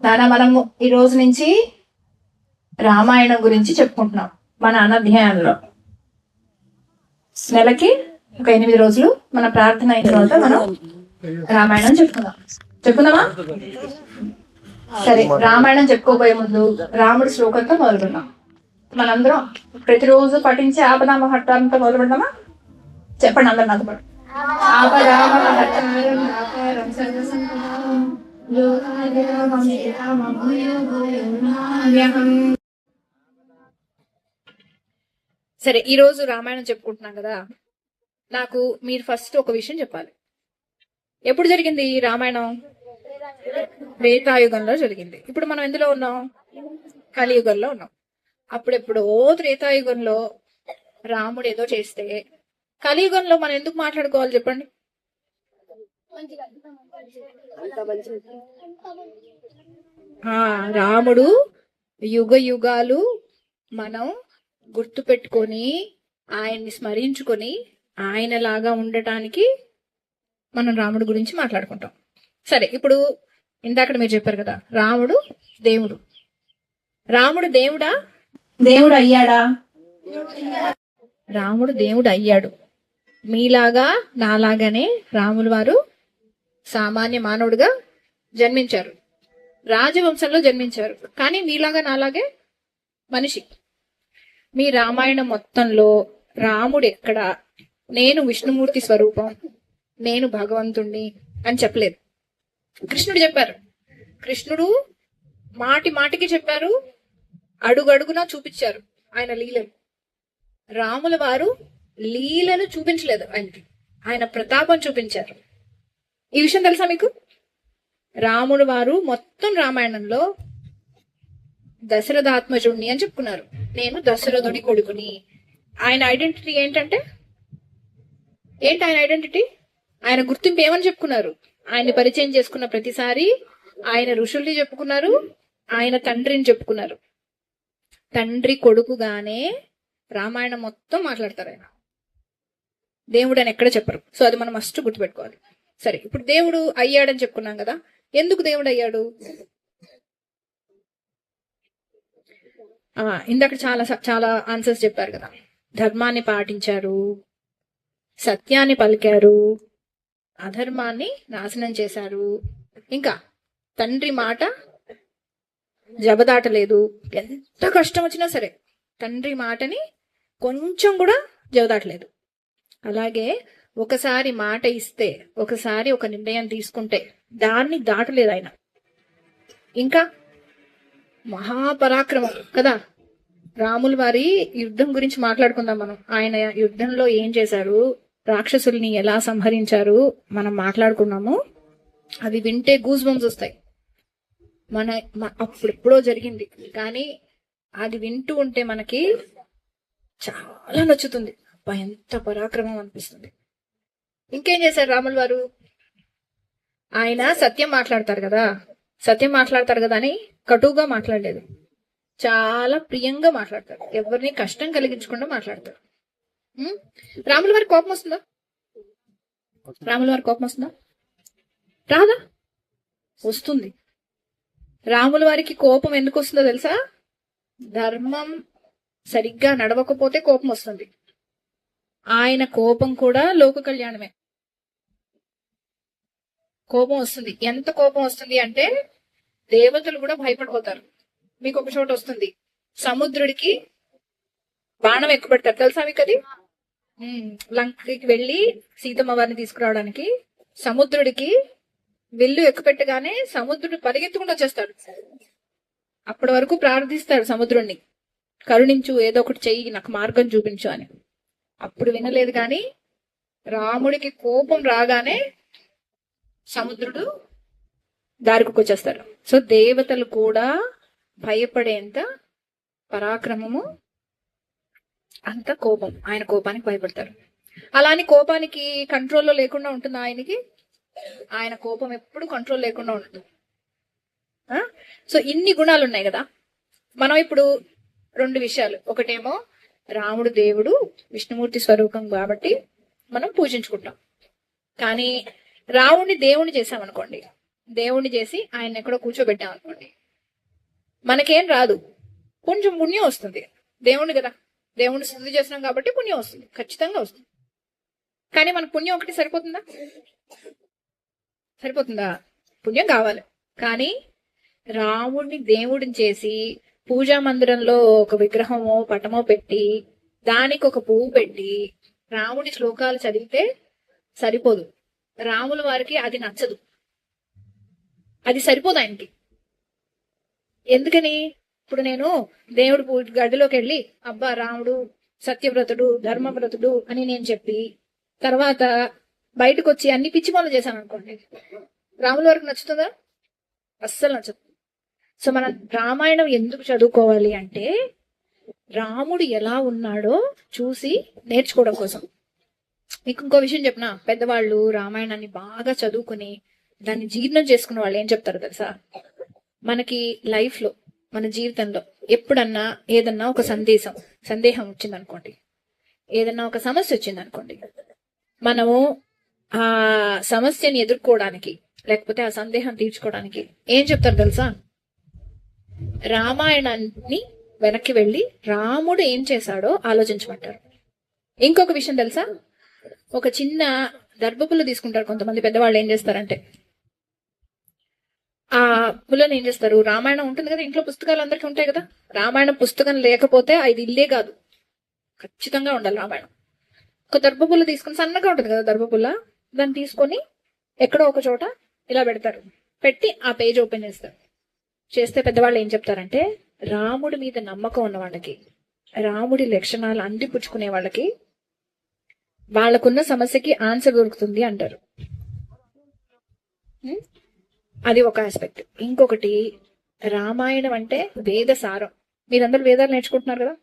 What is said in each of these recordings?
నాన్న మనము ఈ రోజు నుంచి రామాయణం గురించి చెప్పుకుంటున్నాం మన అనధ్యాయంలో. నెలకి ఒక 8 రోజులు మన ప్రార్థన అయిన తర్వాత మనం రామాయణం చెప్పుకుందామా? సరే, రామాయణం చెప్పుకోబోయే ముందు రాముడి శ్లోకంతో మొదలుపెడదాం. మనందరం ప్రతిరోజు పఠించే ఆపదామ హట్టాలతో మొదలు పెడదామా? చెప్పండి అందరు నాతో పాటు. సరే, ఈ రోజు రామాయణం చెప్పుకుంటున్నాం కదా, నాకు మీరు ఫస్ట్ ఒక విషయం చెప్పాలి. ఎప్పుడు జరిగింది ఈ రామాయణం? త్రేతాయుగంలో జరిగింది. ఇప్పుడు మనం ఎందులో ఉన్నాం? కలియుగంలో ఉన్నాం. అప్పుడెప్పుడో త్రేతాయుగంలో రాముడు ఏదో చేస్తే కలియుగంలో మనం ఎందుకు మాట్లాడుకోవాలి చెప్పండి? రాముడు యుగ యుగాలు మనం గుర్తు పెట్టుకొని ఆయన్ని స్మరించుకొని ఆయనలాగా ఉండటానికి మనం రాముడు గురించి మాట్లాడుకుంటాం. సరే, ఇప్పుడు ఇందాక మీరు చెప్పారు కదా, రాముడు దేవుడు. రాముడు దేవుడా? దేవుడు అయ్యాడా? రాముడు దేవుడు అయ్యాడు. మీలాగా నాలాగానే రాములు వారు సామాన్య మానవుడిగా జన్మించారు, రాజవంశంలో జన్మించారు. కానీ మీలాగా నాలాగే మనిషి. మీ రామాయణం మొత్తంలో రాముడు ఎక్కడ నేను విష్ణుమూర్తి స్వరూపం, నేను భగవంతుణ్ణి అని చెప్పలేదు. కృష్ణుడు చెప్పారు. కృష్ణుడు మాటి మాటికి చెప్పారు, అడుగడుగునా చూపించారు ఆయన లీలలు. రాముల వారు లీలలు చూపించలేదు, ఆయన ప్రతాపం చూపించారు. ఈ విషయం తెలుసా మీకు? రాముడు వారు మొత్తం రామాయణంలో దశరథాత్మజుణ్ణి అని చెప్పుకున్నారు. నేను దశరథుడి కొడుకుని. ఆయన ఐడెంటిటీ ఏంటంటే ఆయన ఐడెంటిటీ, ఆయన గుర్తింపు ఏమని చెప్పుకున్నారు? ఆయన పరిచయం చేసుకున్న ప్రతిసారి ఆయన ఋషుల్ని చెప్పుకున్నారు, ఆయన తండ్రిని చెప్పుకున్నారు. తండ్రి కొడుకుగానే రామాయణం మొత్తం మాట్లాడతారు ఆయన. దేవుడు అని ఎక్కడ చెప్పరు. సో అది మనం మస్ట్ గుర్తుపెట్టుకోవాలి. సరే, ఇప్పుడు దేవుడు అయ్యాడని చెప్పుకున్నాం కదా, ఎందుకు దేవుడు అయ్యాడు? ఇందాక చాలా చాలా ఆన్సర్స్ చెప్పారు కదా. ధర్మాన్ని పాటించారు, సత్యాన్ని పలికారు, అధర్మాన్ని నాశనం చేశారు, ఇంకా తండ్రి మాట జబదాటలేదు. ఎంత కష్టం వచ్చినా సరే తండ్రి మాటని కొంచెం కూడా జబదాటలేదు. అలాగే ఒకసారి మాట ఇస్తే, ఒకసారి ఒక నిర్ణయం తీసుకుంటే దాన్ని దాటలేదు ఆయన. ఇంకా మహాపరాక్రమం కదా. రాముల వారి యుద్ధం గురించి మాట్లాడుకుందాం మనం. ఆయన యుద్ధంలో ఏం చేశారు, రాక్షసుల్ని ఎలా సంహరించారు మనం మాట్లాడుకున్నాము. అది వింటే గూస్ బంప్స్ వస్తాయి. అప్పుడెప్పుడో జరిగింది, కానీ అది వింటూ ఉంటే మనకి చాలా నచ్చుతుంది. అబ్బా, ఎంత పరాక్రమం అనిపిస్తుంది. ఇంకేం చేశారు రాముల వారు? ఆయన సత్యం మాట్లాడతారు కదా అని కటువుగా మాట్లాడలేదు. చాలా ప్రియంగా మాట్లాడతారు, ఎవరిని కష్టం కలిగించకుండా మాట్లాడతారు. రాముల వారి కోపం వస్తుందా? రాదా? వస్తుంది. రాముల వారికి కోపం ఎందుకు వస్తుందో తెలుసా? ధర్మం సరిగ్గా నడవకపోతే కోపం వస్తుంది. ఆయన కోపం కూడా లోక కళ్యాణమే. కోపం వస్తుంది. ఎంత కోపం వస్తుంది అంటే దేవతలు కూడా భయపడిపోతారు. మీకు ఒక చోట వస్తుంది, సముద్రుడికి బాణం ఎక్కువ పెడతారు, తెలుసా మీకు అది? లంకకి వెళ్ళి సీతమ్మ వారిని తీసుకురావడానికి సముద్రుడికి విల్లు ఎక్కుపెట్టగానే సముద్రుడు పరిగెత్తుకుంటూ వచ్చేస్తాడు. అప్పటి వరకు ప్రార్థిస్తాడు సముద్రుణ్ణి, కరుణించు, ఏదో ఒకటి చెయ్యి, నాకు మార్గం చూపించు అని. అప్పుడు వినలేదు. కానీ రాముడికి కోపం రాగానే సముద్రుడు దారికి వచ్చేస్తాడు. సో దేవతలు కూడా భయపడేంత పరాక్రమము, అంత కోపం. ఆయన కోపానికి భయపడతారు. అలాని కోపానికి కంట్రోల్లో లేకుండా ఉంటుంది ఆయనకి. ఆయన కోపం ఎప్పుడు కంట్రోల్ లేకుండా ఉంటుంది. సో ఇన్ని గుణాలు ఉన్నాయి కదా. మనం ఇప్పుడు 2 విషయాలు, ఒకటేమో రాముడు దేవుడు, విష్ణుమూర్తి స్వరూపం కాబట్టి మనం పూజించుకుంటాం. కానీ రాముడిని దేవుణ్ణి చేసామనుకోండి, దేవుణ్ణి చేసి ఆయన ఎక్కడో కూర్చోబెట్టాం అనుకోండి, మనకేం రాదు, కొంచెం పుణ్యం వస్తుంది. దేవుణ్ణి కదా, దేవుణ్ణి స్థుతి చేస్తున్నాం కాబట్టి పుణ్యం వస్తుంది, ఖచ్చితంగా వస్తుంది. కానీ మనకు పుణ్యం ఒకటి సరిపోతుందా? సరిపోతుందా? పుణ్యం కావాలి. కానీ రాముడిని దేవుడిని చేసి పూజా మందిరంలో ఒక విగ్రహమో పటమో పెట్టి దానికి ఒక పువ్వు పెట్టి రాముడి శ్లోకాలు చదివితే సరిపోదు. రాముల వారికి అది నచ్చదు, అది సరిపోదు ఆయనకి. ఎందుకని? ఇప్పుడు నేను దేవుడు గడిలోకి వెళ్ళి అబ్బా రాముడు సత్యవ్రతుడు ధర్మవ్రతుడు అని నేను చెప్పి తర్వాత బయటకు వచ్చి అన్ని పిచ్చి పనులు చేశాను అనుకోండి, రాముల వారికి నచ్చుతుందా? అస్సలు నచ్చదు. సో మనం రామాయణం ఎందుకు చదువుకోవాలి అంటే రాముడు ఎలా ఉన్నాడో చూసి నేర్చుకోవడం కోసం. మీకు ఇంకో విషయం చెప్పిన, పెద్దవాళ్ళు రామాయణాన్ని బాగా చదువుకుని దాన్ని జీర్ణం చేసుకున్న వాళ్ళు ఏం చెప్తారు తెలుసా? మనకి లైఫ్ లో, మన జీవితంలో ఎప్పుడన్నా ఏదన్నా ఒక సందేహం వచ్చింది అనుకోండి, ఏదన్నా ఒక సమస్య వచ్చింది అనుకోండి, మనము ఆ సమస్యని ఎదుర్కోవడానికి లేకపోతే ఆ సందేహం తీర్చుకోవడానికి ఏం చెప్తారు తెలుసా? రామాయణాన్ని వెనక్కి వెళ్ళి రాముడు ఏం చేశాడో ఆలోచించమంటారు. ఇంకొక విషయం తెలుసా? ఒక చిన్న దర్భపుల్ల తీసుకుంటారు కొంతమంది పెద్దవాళ్ళు. ఏం చేస్తారంటే ఆ పుల్లని ఏం చేస్తారు, రామాయణం ఉంటుంది కదా ఇంట్లో, పుస్తకాలు అందరికీ ఉంటాయి కదా, రామాయణం పుస్తకం లేకపోతే అది ఇల్లే కాదు, ఖచ్చితంగా ఉండాలి రామాయణం. ఒక దర్భపుల్ల తీసుకుని, సన్నగా ఉంటుంది కదా దర్భపుల్ల, దాన్ని తీసుకొని ఎక్కడో ఒక చోట ఇలా పెడతారు, పెట్టి ఆ పేజ్ ఓపెన్ చేస్తారు. చేస్తే పెద్దవాళ్ళు ఏం చెప్తారంటే రాముడి మీద నమ్మకం ఉన్న వాళ్ళకి, రాముడి లక్షణాలు అందిపుచ్చుకునే వాళ్ళకి వాళ్ళకున్న సమస్యకి ఆన్సర్ దొరుకుతుంది అంటారు. అది ఒక ఆస్పెక్ట్. ఇంకొకటి, రామాయణం అంటే వేద సారం. మీరందరూ వేదాలు నేర్చుకుంటున్నారు కదా,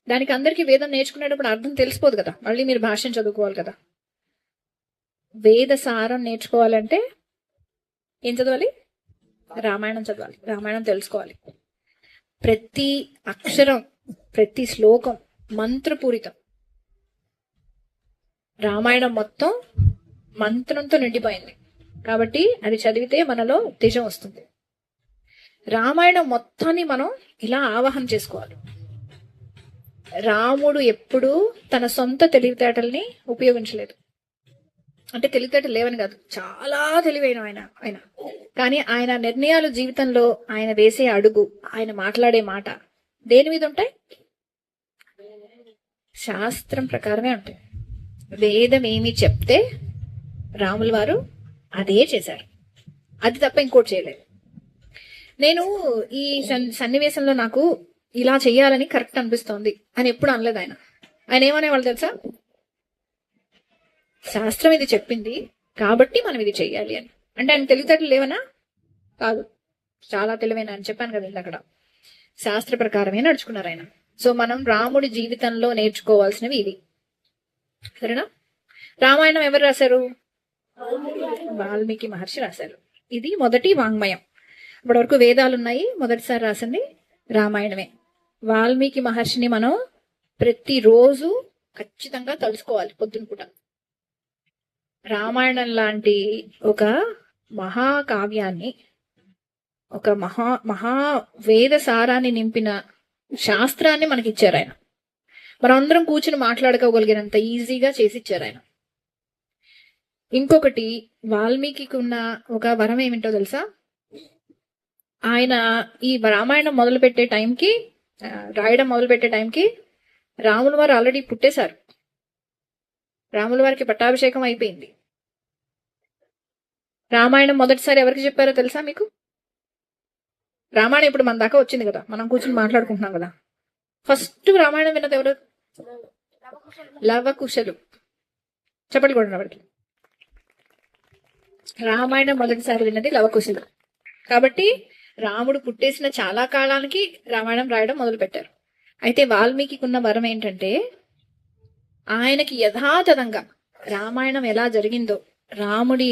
దానికి అందరికీ వేదం నేర్చుకునేటప్పుడు అర్థం తెలిసిపోదు కదా, మళ్ళీ మీరు భాషను చదువుకోవాలి కదా. వేద సారం నేర్చుకోవాలంటే ఏం చదవాలి? రామాయణం చదవాలి, రామాయణం తెలుసుకోవాలి. ప్రతి అక్షరం, ప్రతి శ్లోకం మంత్రపూరితం. రామాయణం మొత్తం మంత్రంతో నిండిపోయింది కాబట్టి అది చదివితే మనలో తేజం వస్తుంది. రామాయణం మొత్తాన్ని మనం ఇలా ఆవాహన చేసుకోవాలి. రాముడు ఎప్పుడూ తన సొంత తెలివితేటల్ని ఉపయోగించలేదు. అంటే తెలివితేటలు లేవని కాదు, చాలా తెలివైన ఆయన. కానీ ఆయన నిర్ణయాలు, జీవితంలో ఆయన వేసే అడుగు, ఆయన మాట్లాడే మాట దేని మీద ఉంటాయి? శాస్త్రం ప్రకారమే ఉంటాయి. వేదం ఏమి చెప్తే రాముల వారు అదే చేశారు, అది తప్ప ఇంకోటి చేయలేదు. నేను ఈ సన్నివేశంలో నాకు ఇలా చెయ్యాలని కరెక్ట్ అనిపిస్తోంది అని ఎప్పుడు అనలేదు ఆయన. ఆయన ఏమనేవాళ్ళు తెలుసా? శాస్త్రం ఇది చెప్పింది కాబట్టి మనం ఇది చెయ్యాలి అని. అంటే ఆయన తెలివితేటలు లేవనా? కాదు, చాలా తెలివైన అని చెప్పాను కదా అక్కడ. శాస్త్ర ప్రకారమే నడుచుకున్నారు ఆయన. సో మనం రాముడి జీవితంలో నేర్చుకోవాల్సినవి ఇవి, సరేనా? రామాయణం ఎవరు రాశారు? వాల్మీకి మహర్షి రాశారు. ఇది మొదటి వాంగ్మయం. ఇప్పటి వరకు వేదాలు ఉన్నాయి, మొదటిసారి రాసింది రామాయణమే. వాల్మీకి మహర్షిని మనం ప్రతిరోజు ఖచ్చితంగా తలుసుకోవాలి పొద్దున పూట. రామాయణం లాంటి ఒక మహాకావ్యాన్ని, ఒక మహా వేద సారాన్ని నింపిన శాస్త్రాన్ని మనకి ఇచ్చారు ఆయన. మనం అందరం కూర్చుని మాట్లాడుకోగలిగినంత ఈజీగా చేసి ఇచ్చారు ఆయన. ఇంకొకటి, వాల్మీకి ఉన్న ఒక వరం ఏమిటో తెలుసా? ఆయన ఈ రామాయణం రాయడం మొదలు పెట్టే టైంకి రాముల వారు ఆల్రెడీ పుట్టేశారు. రాముల వారికి పట్టాభిషేకం అయిపోయింది. రామాయణం మొదటిసారి ఎవరికి చెప్పారో తెలుసా మీకు? రామాయణం ఇప్పుడు మన దాకా వచ్చింది కదా, మనం కూర్చుని మాట్లాడుకుంటున్నాం కదా. ఫస్ట్ రామాయణం విన్నది ఎవరు? లవకుశలు. చెప్పండి కూడా ఎవరికి. రామాయణం మొదటిసారి విన్నది లవకుశలు. కాబట్టి రాముడు పుట్టేసిన చాలా కాలానికి రామాయణం రాయడం మొదలు పెట్టారు. అయితే వాల్మీకి ఉన్న వరం ఏంటంటే ఆయనకి యథాతథంగా రామాయణం ఎలా జరిగిందో, రాముడి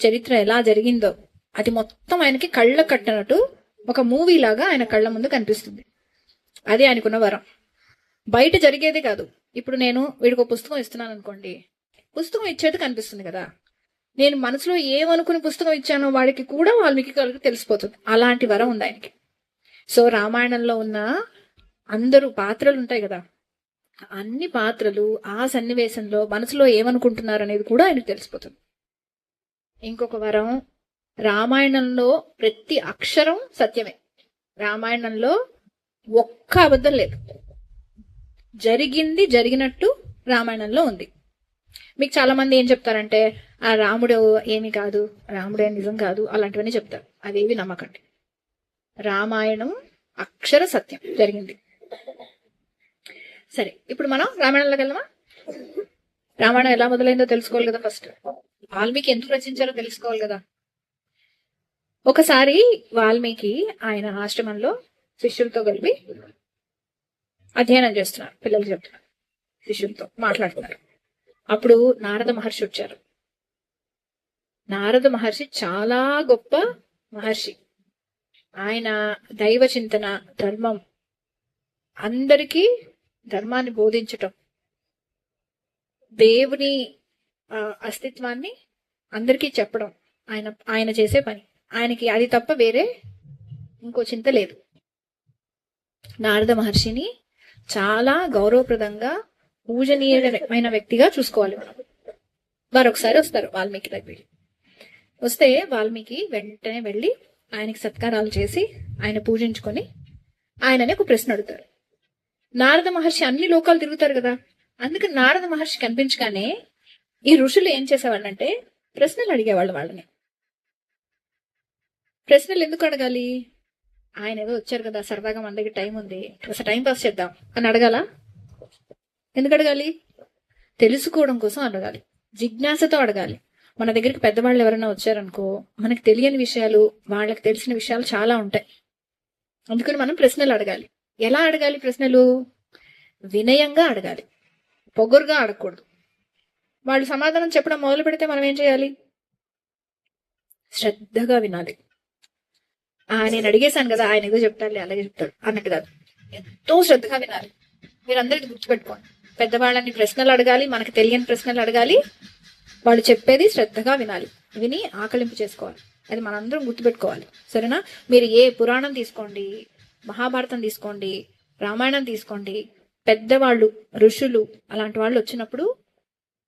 చరిత్ర ఎలా జరిగిందో అది మొత్తం ఆయనకి కళ్ళ కట్టినట్టు ఒక మూవీ లాగా ఆయన కళ్ళ ముందు కనిపిస్తుంది. అది ఆయనకున్న వరం. బయట జరిగేదే కాదు. ఇప్పుడు నేను వీడికి ఒక పుస్తకం ఇస్తున్నాను అనుకోండి, పుస్తకం ఇచ్చేది కనిపిస్తుంది కదా, నేను మనసులో ఏమనుకుని పుస్తకం ఇచ్చానో వాడికి కూడా వాల్మీకి తెలిసిపోతుంది. అలాంటి వరం ఉంది ఆయనకి. సో రామాయణంలో ఉన్న అందరూ పాత్రలు ఉంటాయి కదా, అన్ని పాత్రలు ఆ సన్నివేశంలో మనసులో ఏమనుకుంటున్నారు అనేది కూడా ఆయనకు తెలిసిపోతుంది. ఇంకొక వరం, రామాయణంలో ప్రతి అక్షరం సత్యమే. రామాయణంలో ఒక్క అబద్ధం లేదు. జరిగింది జరిగినట్టు రామాయణంలో ఉంది. మీకు చాలా మంది ఏం చెప్తారంటే ఆ రాముడు ఏమి కాదు, రాముడే నిజం కాదు, అలాంటివన్నీ చెప్తారు. అదేవి నమ్మకండి. రామాయణం అక్షర సత్యం జరిగింది. సరే, ఇప్పుడు మనం రామాయణంలోకి వెళ్దామా? రామాయణం ఎలా మొదలైందో తెలుసుకోవాలి కదా. ఫస్ట్ వాల్మీకి ఎందుకు రచించారో తెలుసుకోవాలి కదా. ఒకసారి వాల్మీకి ఆయన ఆశ్రమంలో శిష్యులతో కలిపి అధ్యయనం చేస్తున్నారు. పిల్లలు చెప్తున్నారు, శిష్యులతో మాట్లాడుతున్నారు. అప్పుడు నారద మహర్షి వచ్చారు. నారద మహర్షి చాలా గొప్ప మహర్షి. ఆయన దైవ చింతన, ధర్మం, అందరికీ ధర్మాన్ని బోధించటం, దేవుని అస్తిత్వాన్ని అందరికీ చెప్పడం ఆయన చేసే పని. ఆయనకి అది తప్ప వేరే ఇంకో చింత లేదు. నారద మహర్షిని చాలా గౌరవప్రదంగా పూజనీయమైన వ్యక్తిగా చూసుకోవాలి మనం. మరొకసారి వస్తారు వాల్మీకి దగ్గరికి. వస్తే వాల్మీకి వెంటనే వెళ్ళి ఆయనకి సత్కారాలు చేసి ఆయన పూజించుకొని ఆయనని ఒక ప్రశ్న అడుగుతారు. నారద మహర్షి అన్ని లోకాలు తిరుగుతారు కదా, అందుకని నారద మహర్షి కనిపించగానే ఈ ఋషులు ఏం చేసేవాళ్ళంటే ప్రశ్నలు అడిగేవాళ్ళు. వాళ్ళని ప్రశ్నలు ఎందుకు అడగాలి? ఆయన ఏదో వచ్చారు కదా, సరదాగా మన దగ్గర టైం ఉంది, అసలు టైం పాస్ చేద్దాం అని అడగాల? ఎందుకు అడగాలి? తెలుసుకోవడం కోసం అడగాలి, జిజ్ఞాసతో అడగాలి. మన దగ్గరికి పెద్దవాళ్ళు ఎవరైనా వచ్చారనుకో, మనకు తెలియని విషయాలు, వాళ్ళకి తెలిసిన విషయాలు చాలా ఉంటాయి. అందుకని మనం ప్రశ్నలు అడగాలి. ఎలా అడగాలి ప్రశ్నలు? వినయంగా అడగాలి, పొగరుగా అడగకూడదు. వాళ్ళు సమాధానం చెప్పడం మొదలు పెడితే మనం ఏం చేయాలి? శ్రద్ధగా వినాలి. నేను అడిగేశాను కదా, ఆయన ఏదో చెప్తాడు అలాగే చెప్తాడు అన్నట్టు కాదు, ఎంతో శ్రద్ధగా వినాలి. మీరందరికీ గుర్తుపెట్టుకోండి, పెద్దవాళ్ళని ప్రశ్నలు అడగాలి, మనకు తెలియని ప్రశ్నలు అడగాలి, వాళ్ళు చెప్పేది శ్రద్ధగా వినాలి, విని ఆకలింపు చేసుకోవాలి. అది మనందరం గుర్తుపెట్టుకోవాలి, సరేనా? మీరు ఏ పురాణం తీసుకోండి, మహాభారతం తీసుకోండి, రామాయణం తీసుకోండి, పెద్దవాళ్ళు, ఋషులు అలాంటి వాళ్ళు వచ్చినప్పుడు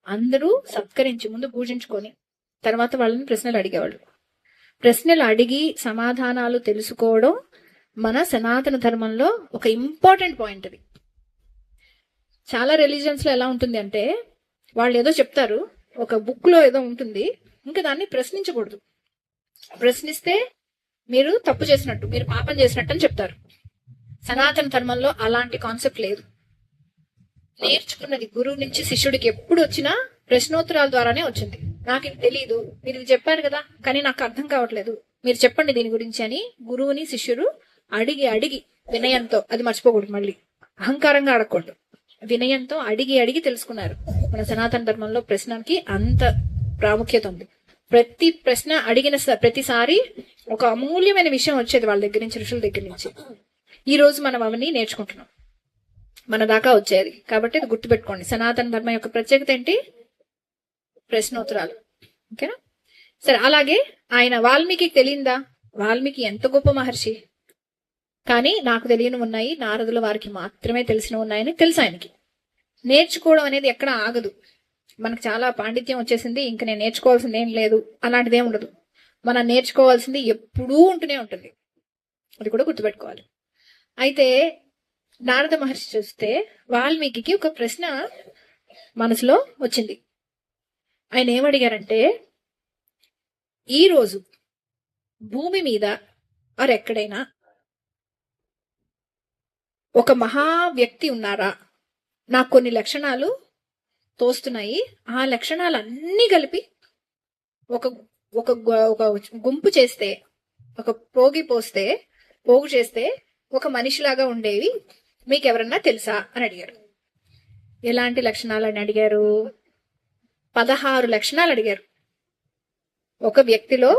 అందరూ సత్కరించి ముందు పూజించుకొని తర్వాత వాళ్ళని ప్రశ్నలు అడిగేవాళ్ళు. ప్రశ్నలు అడిగి సమాధానాలు తెలుసుకోవడం మన సనాతన ధర్మంలో ఒక ఇంపార్టెంట్ పాయింట్. అది చాలా రిలీజియన్స్ లో ఎలా ఉంటుంది అంటే, వాళ్ళు ఏదో చెప్తారు, ఒక బుక్ లో ఏదో ఉంటుంది, ఇంకా దాన్ని ప్రశ్నించకూడదు. ప్రశ్నిస్తే మీరు తప్పు చేసినట్టు, మీరు పాపం చేసినట్టు అని చెప్తారు. సనాతన ధర్మంలో అలాంటి కాన్సెప్ట్ లేదు. నేర్చుకున్నది గురువు నుంచి శిష్యుడికి ఎప్పుడు వచ్చినా ప్రశ్నోత్తరాల ద్వారానే వచ్చింది. నాకు ఇది తెలియదు, మీరు ఇది చెప్పారు కదా, కానీ నాకు అర్థం కావట్లేదు, మీరు చెప్పండి దీని గురించి అని గురువుని శిష్యుడు అడిగి అడిగి వినయంతో, అది మర్చిపోకూడదు, మళ్ళీ అహంకారంగా అడగకూడదు, వినయంతో అడిగి అడిగి తెలుసుకున్నారు. మన సనాతన ధర్మంలో ప్రశ్నకి అంత ప్రాముఖ్యత ఉంది. ప్రతి ప్రశ్న అడిగిన ప్రతిసారి ఒక అమూల్యమైన విషయం వచ్చేది వాళ్ళ దగ్గర నుంచి, ఋషుల దగ్గర నుంచి. ఈ రోజు మనం అవన్నీ నేర్చుకుంటున్నాం, మన దాకా వచ్చేది. కాబట్టి అది గుర్తుపెట్టుకోండి. సనాతన ధర్మం యొక్క ప్రత్యేకత ఏంటి? ప్రశ్నోత్తరాలు. ఓకేనా? సరే, అలాగే ఆయన వాల్మీకి తెలియందా? వాల్మీకి ఎంత గొప్ప మహర్షి, కానీ నాకు తెలియని ఉన్నాయి, నారదుల వారికి మాత్రమే తెలిసిన ఉన్నాయని తెలుసు ఆయనకి. నేర్చుకోవడం అనేది ఎక్కడ ఆగదు. మనకు చాలా పాండిత్యం వచ్చేసింది, ఇంకా నేను నేర్చుకోవాల్సింది ఏం లేదు అలాంటిది ఏం ఉండదు. మనం నేర్చుకోవాల్సింది ఎప్పుడూ ఉంటూనే ఉంటుంది, అది కూడా గుర్తుపెట్టుకోవాలి. అయితే నారద మహర్షి చూస్తే వాల్మీకి ఒక ప్రశ్న మనసులో వచ్చింది. ఆయన ఏమడిగారంటే, ఈరోజు భూమి మీద ఎక్కడైనా ఒక మహా వ్యక్తి ఉన్నారా? నాకు కొన్ని లక్షణాలు తోస్తున్నాయి, ఆ లక్షణాలన్నీ కలిపి ఒక ఒక ఒక గుంపు చేస్తే, ఒక పోగు చేస్తే ఒక మనిషిలాగా ఉండేవి మీకు ఎవరన్నా తెలుసా అని అడిగారు. ఎలాంటి లక్షణాలు అని అడిగారు? 16 లక్షణాలు అడిగారు. ఒక వ్యక్తిలో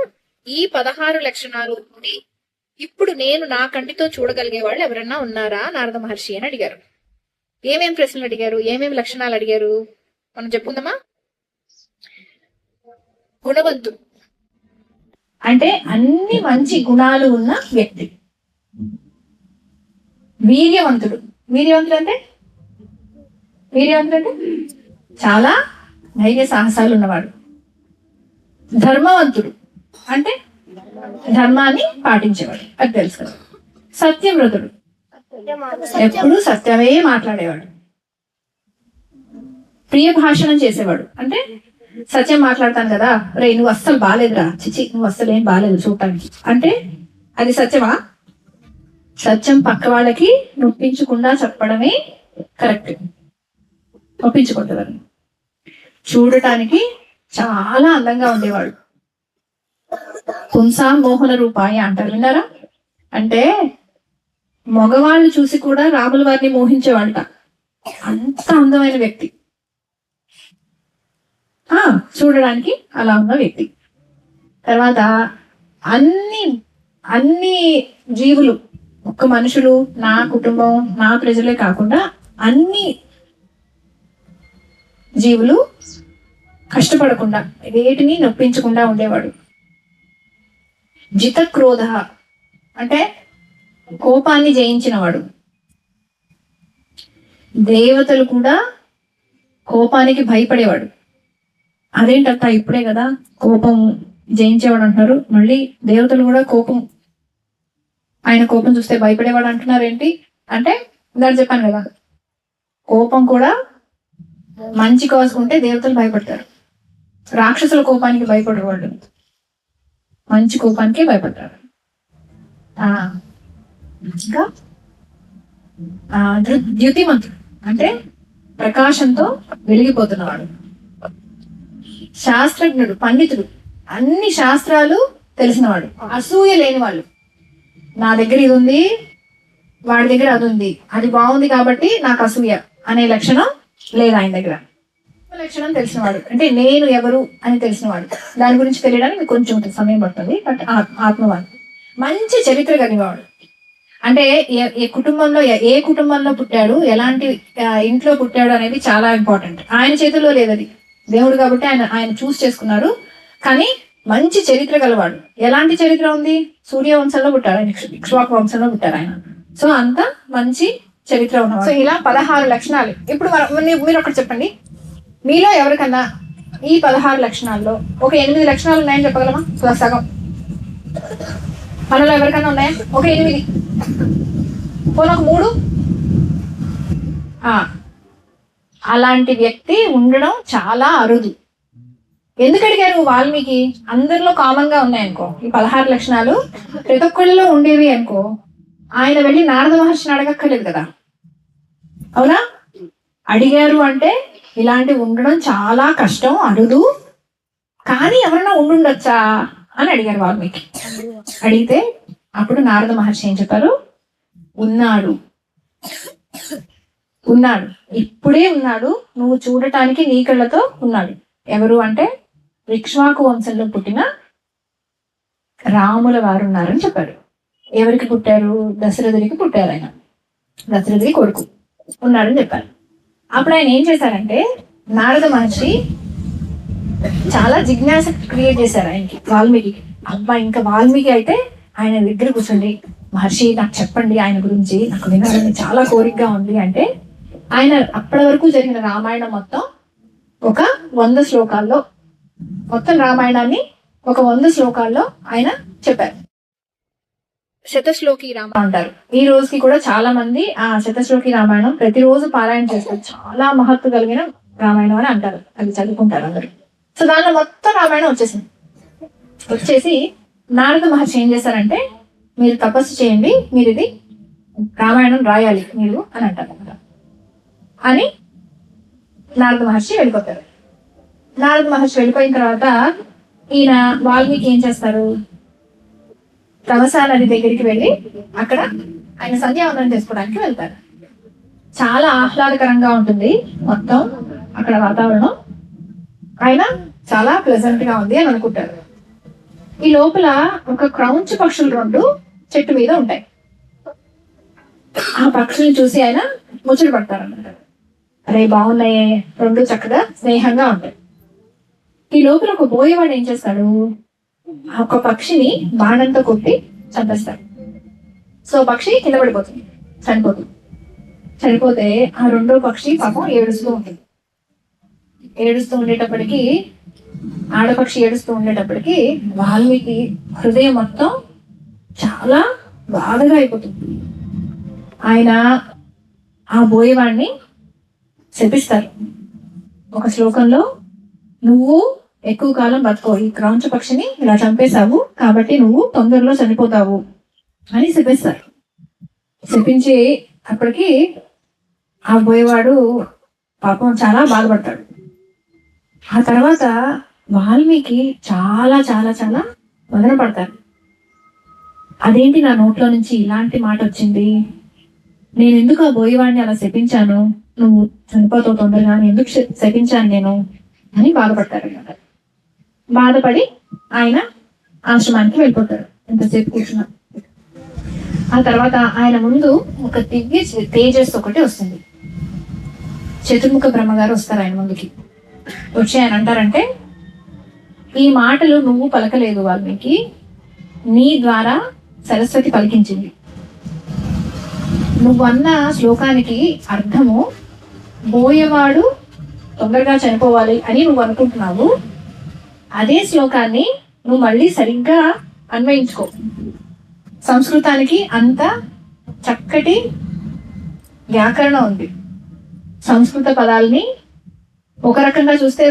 ఈ 16 లక్షణాలు ఉండి ఇప్పుడు నేను నా కంటితో చూడగలిగే వాళ్ళు ఎవరన్నా ఉన్నారా నారద మహర్షి అని అడిగారు. ఏమేం ప్రశ్నలు అడిగారు, ఏమేమి లక్షణాలు అడిగారు మనం చెప్పుకుందామా? గుణవంతుడు అంటే అన్ని మంచి గుణాలు ఉన్న వ్యక్తి. వీర్యవంతుడు, వీర్యవంతుడు అంటే చాలా ధైర్య సాహసాలు ఉన్నవాడు. ధర్మవంతుడు అంటే ధర్మాన్ని పాటించేవాడు, అది తెలుసు కదా. సత్యవ్రతుడు, ఎప్పుడు సత్యమే మాట్లాడేవాడు. ప్రియ భాషణం చేసేవాడు అంటే సత్యం మాట్లాడతాను కదా, రే నువ్వు అస్సలు బాగాలేదురా, చిచి నువ్వు అస్సలు ఏం బాగాలేదు చూడటానికి అంటే అది సత్యమా? సత్యం పక్క వాళ్ళకి నొప్పించకుండా చెప్పడమే కరెక్ట్. నొప్పించుకుంటారు. చూడటానికి చాలా అందంగా ఉండేవాడు. పుంసా మోహన రూపాయి అంటారు, విన్నారా? అంటే మగవాళ్ళు చూసి కూడా రాముల వారిని మోహించేవాళ్ళట, అంత అందమైన వ్యక్తి. చూడడానికి అలా ఉన్న వ్యక్తి. తర్వాత అన్ని జీవులు, ఒక్క మనుషులు, నా కుటుంబం, నా ప్రజలే కాకుండా అన్ని జీవులు కష్టపడకుండా వేటిని నొప్పించకుండా ఉండేవాడు. జితక్రోధ అంటే కోపాన్ని జయించినవాడు. దేవతలు కూడా కోపానికి భయపడేవాడు. అదేంటంట ఇప్పుడే కదా కోపం జయించేవాడు అంటున్నారు, మళ్ళీ దేవతలు కూడా ఆయన కోపం చూస్తే భయపడేవాడు అంటున్నారు ఏంటి అంటే, దాన్ని చెప్పాను కదా, కోపం కూడా మంచి కోసుకుంటే దేవతలు భయపడతారు. రాక్షసుల కోపానికి భయపడరు వాళ్ళు, మంచి కోపానికి భయపడతారు. ఇంకా ద్యుతిమంతుడు అంటే ప్రకాశంతో వెలిగిపోతున్నవాడు. శాస్త్రజ్ఞుడు, పండితుడు, అన్ని శాస్త్రాలు తెలిసినవాడు. అసూయ లేని వాళ్ళు, నా దగ్గర ఇది ఉంది, వాడి దగ్గర అది ఉంది, అది బాగుంది కాబట్టి నాకు అసూయ అనే లక్షణం లేదు ఆయన దగ్గర. లక్షణం తెలిసినవాడు అంటే నేను ఎవరు అని తెలిసినవాడు. దాని గురించి తెలియడానికి మీకు కొంచెం సమయం పడుతుంది, బట్ ఆత్మవాడు. మంచి చరిత్ర కలిగినవాడు అంటే ఏ కుటుంబంలో పుట్టాడు, ఎలాంటి ఇంట్లో పుట్టాడు అనేది చాలా ఇంపార్టెంట్. ఆయన చేతిలో లేదది, దేవుడు కాబట్టి ఆయన చూస్ చేసుకున్నారు. కానీ మంచి చరిత్ర గలవాడు. ఎలాంటి చరిత్ర ఉంది? సూర్యవంశంలో పుట్టారు ఆయన, ఇక్ష్వాకు వంశంలో పుట్టారు ఆయన. సో అంత మంచి చరిత్ర ఉన్నవాడు. సో ఇలా 16 లక్షణాలు. ఇప్పుడు మీరు ఒకటి చెప్పండి, మీలో ఎవరికన్నా ఈ 16 లక్షణాల్లో ఒక 8 లక్షణాలు ఉన్నాయని చెప్పగలమా? ప్లస్ సగం మనలో ఎవరికన్నా ఉన్నాయా? ఒక 8 పోనీ ఒక 3. అలాంటి వ్యక్తి ఉండడం చాలా అరుదు. ఎందుకు అడిగారు వాల్మీకి? అందరిలో కామన్ గా ఉన్నాయనుకో ఈ 16 లక్షణాలు, ప్రతి ఒక్కళ్ళలో ఉండేవి అనుకో, ఆయన వెళ్ళి నారద మహర్షిని అడగక్కర్లేదు కదా, అవునా? అడిగారు అంటే ఇలాంటివి ఉండడం చాలా కష్టం, అరుదు. కానీ ఎవరైనా ఉండుండొచ్చా అని అడిగారు వాల్మీకి. అడిగితే అప్పుడు నారద మహర్షి ఏం చెప్పారు? ఉన్నాడు, ఇప్పుడే ఉన్నాడు, నువ్వు చూడటానికి నీ కళ్ళతో ఉన్నాడు. ఎవరు అంటే ఇక్ష్వాకు వంశంలో పుట్టిన రాముల వారు ఉన్నారని చెప్పారు. ఎవరికి పుట్టారు? దశరథుడికి పుట్టారు. ఆయన దశరథుడి కొడుకు ఉన్నాడని చెప్పారు. అప్పుడు ఆయన ఏం చేశారంటే, నారద మహర్షి చాలా జిజ్ఞాస క్రియేట్ చేశారు ఆయనకి, వాల్మీకి. అబ్బా, ఇంకా వాల్మీకి అయితే ఆయన దగ్గర కూర్చోండి, మహర్షి నాకు చెప్పండి ఆయన గురించి, నాకు వినాలని చాలా కోరికగా ఉంది అంటే, ఆయన అప్పటి వరకు జరిగిన రామాయణం మొత్తం ఒక 100 శ్లోకాల్లో, మొత్తం రామాయణాన్ని ఒక 100 శ్లోకాల్లో ఆయన చెప్పారు. శతశ్లోకి రామాయణం అంటారు. ఈ రోజుకి కూడా చాలా మంది ఆ శతశ్లోకి రామాయణం ప్రతిరోజు పారాయణ చేస్తారు. చాలా మహత్వ కలిగిన రామాయణం అని అంటారు, అది చదువుకుంటారు అందరు. సో దానిలో మొత్తం రామాయణం వచ్చేసి నారద మహర్షి ఏం చేశారంటే, మీరు తపస్సు చేయండి, మీరు ఇది రామాయణం రాయాలి మీరు అని అంటారు అని నారద మహర్షి వెళ్ళిపోతారు. నారద మహర్షి వెళ్ళిపోయిన తర్వాత ఈయన వాల్మీకి ఏం చేస్తారు? తమసా నది దగ్గరికి వెళ్ళి అక్కడ ఆయన సంధ్యావందనం చేసుకోవడానికి వెళ్తారు. చాలా ఆహ్లాదకరంగా ఉంటుంది మొత్తం అక్కడ వాతావరణం. ఆయన చాలా ప్లెజెంట్ గా ఉంది అని అనుకుంటారు. ఈ లోపల ఒక క్రౌంచ్ పక్షులు 2 చెట్టు మీద ఉంటాయి. ఆ పక్షుల్ని చూసి ఆయన ముచ్చట పడతారు అన్నమాట. అరే బాగున్నాయే, 2 చక్కగా స్నేహంగా ఉంటాయి. ఈ లోపల ఒక బోయేవాడు ఏం చేస్తాడు, ఒక పక్షిని బాణంతో కొట్టి చంపేస్తాడు. సో పక్షి కింద పడిపోతుంది, చనిపోతుంది. చనిపోతే ఆ రెండో పక్షి పాపం ఏడుస్తూ ఉంటుంది. ఏడుస్తూ ఉండేటప్పటికి, ఆడపక్షి ఏడుస్తూ ఉండేటప్పటికి వాల్మీకి హృదయం మొత్తం చాలా బాధగా అయిపోతుంది. ఆయన ఆ బోయేవాడిని శపిస్తారు. ఒక శ్లోకంలో, నువ్వు ఎక్కువ కాలం బతుకో, ఈ క్రౌంచ పక్షిని ఇలా చంపేశావు కాబట్టి నువ్వు తొందరలో చనిపోతావు అని శపిస్తారు. శపించి అప్పటికి ఆ బోయేవాడు పాపం చాలా బాధపడతాడు. ఆ తర్వాత వాల్మీకి చాలా చాలా చాలా మదన పడతాడు. అదేంటి నా నోట్లో నుంచి ఇలాంటి మాట వచ్చింది, నేను ఎందుకు ఆ బోయేవాడిని అలా శపించాను, నువ్వు చనిపోతావు తొందరగా, ఎందుకు శపించాను నేను అని బాధపడతారు అన్నమాట. బాధపడి ఆయన ఆశ్రమానికి వెళ్ళిపోతారు. ఎంతసేపు కూర్చున్నా. ఆ తర్వాత ఆయన ముందు ఒక దివ్య తేజస్సు ఒకటి వస్తుంది. చతుర్ముఖ బ్రహ్మగారు వస్తారు ఆయన ముందుకి. వచ్చి ఆయన అంటారంటే, ఈ మాటలు నువ్వు పలకలేదు వాల్మీకి, నీ ద్వారా సరస్వతి పలికించింది. నువ్వన్న శ్లోకానికి అర్థము బోయేవాడు తొందరగా చనిపోవాలి అని నువ్వు అనుకుంటున్నావు. అదే శ్లోకాన్ని నువ్వు మళ్ళీ సరిగ్గా అన్వయించుకో. సంస్కృతానికి అంత చక్కటి వ్యాకరణం ఉంది. సంస్కృత పదాలని ఒక రకంగా చూస్తే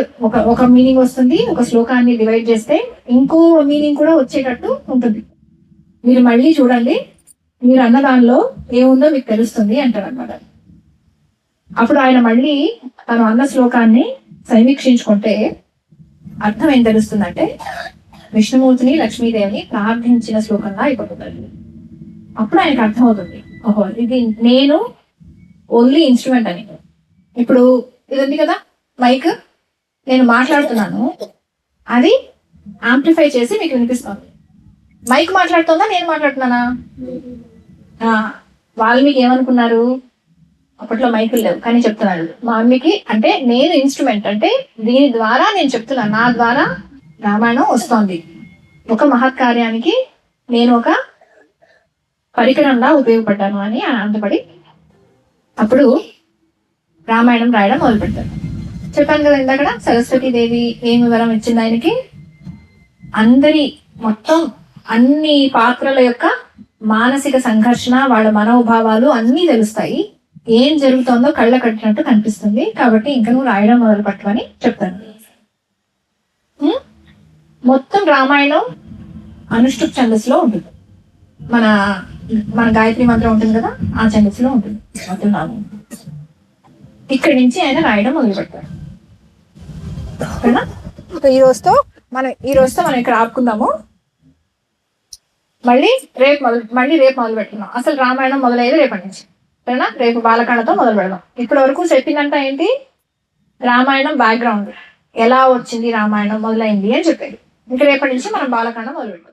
ఒక మీనింగ్ వస్తుంది, ఒక శ్లోకాన్ని డివైడ్ చేస్తే ఇంకో మీనింగ్ కూడా వచ్చేటట్టు ఉంటుంది. మీరు మళ్ళీ చూడండి, మీరు అన్న దానిలో ఏముందో మీకు తెలుస్తుంది అంటారు అన్నమాట. అప్పుడు ఆయన మళ్ళీ తను అన్న శ్లోకాన్ని సమీక్షించుకుంటే అర్థం ఏం తెలుస్తుందంటే, విష్ణుమూర్తిని లక్ష్మీదేవిని ప్రార్థించిన శ్లోకంగా అయిపోతుంది. అప్పుడు ఆయనకు అర్థమవుతుంది, ఓహో ఇది నేను ఓన్లీ ఇన్స్ట్రుమెంట్ అని. ఇప్పుడు ఇది ఉంది కదా మైక్, నేను మాట్లాడుతున్నాను, అది యాంప్లిఫై చేసి మీకు వినిపిస్తుంది. మైక్ మాట్లాడుతుందా, నేను మాట్లాడుతున్నానా? వాల్మీకి ఏమనుకున్నారు, అప్పట్లో మైకులు లేవు కానీ చెప్తున్నాడు. వాల్మీకి అంటే నేను ఇన్స్ట్రుమెంట్, అంటే దీని ద్వారా నేను చెప్తున్నాను, నా ద్వారా రామాయణం వస్తోంది. ఒక మహత్ కార్యానికి నేను ఒక పరికరంలా ఉపయోగపడ్డాను అని ఆనందపడి అప్పుడు రామాయణం రాయడం మొదలు పెడతారు. చెప్పాను కదా ఇందాక, సరస్వతీదేవి ఏమి వరం ఇచ్చింది ఆయనకి, అందరి మొత్తం అన్ని పాత్రల యొక్క మానసిక సంఘర్షణ, వాళ్ళ మనోభావాలు అన్నీ తెలుస్తాయి. ఏం జరుగుతుందో కళ్ళ కట్టినట్టు కనిపిస్తుంది. కాబట్టి ఇంకా నువ్వు రాయడం మొదలు పట్టమని చెప్తాను. మొత్తం రామాయణం అనుష్ఠుప్ ఛందస్సులో ఉంటుంది. మన మన గాయత్రి మంత్రం ఉంటుంది కదా, ఆ ఛందస్సులో ఉంటుంది మొత్తం. ఇక్కడి నుంచి ఆయన రాయడం మొదలు పెడతారు. ఈ రోజుతో మనం ఇక్కడ ఆపుకుందాము. మళ్ళీ రేపు మొదలు పెట్టుకున్నాం. అసలు రామాయణం మొదలయ్యేది రేపటి నుంచి, సరేనా? రేపు బాలకాండతో మొదలు పెడదాం. ఇప్పటి వరకు చెప్పిందంట ఏంటి, రామాయణం బ్యాక్గ్రౌండ్ ఎలా వచ్చింది, రామాయణం మొదలైంది అని చెప్పేది. ఇంకా రేపటి నుంచి మనం బాలకాండ మొదలు పెడతాం.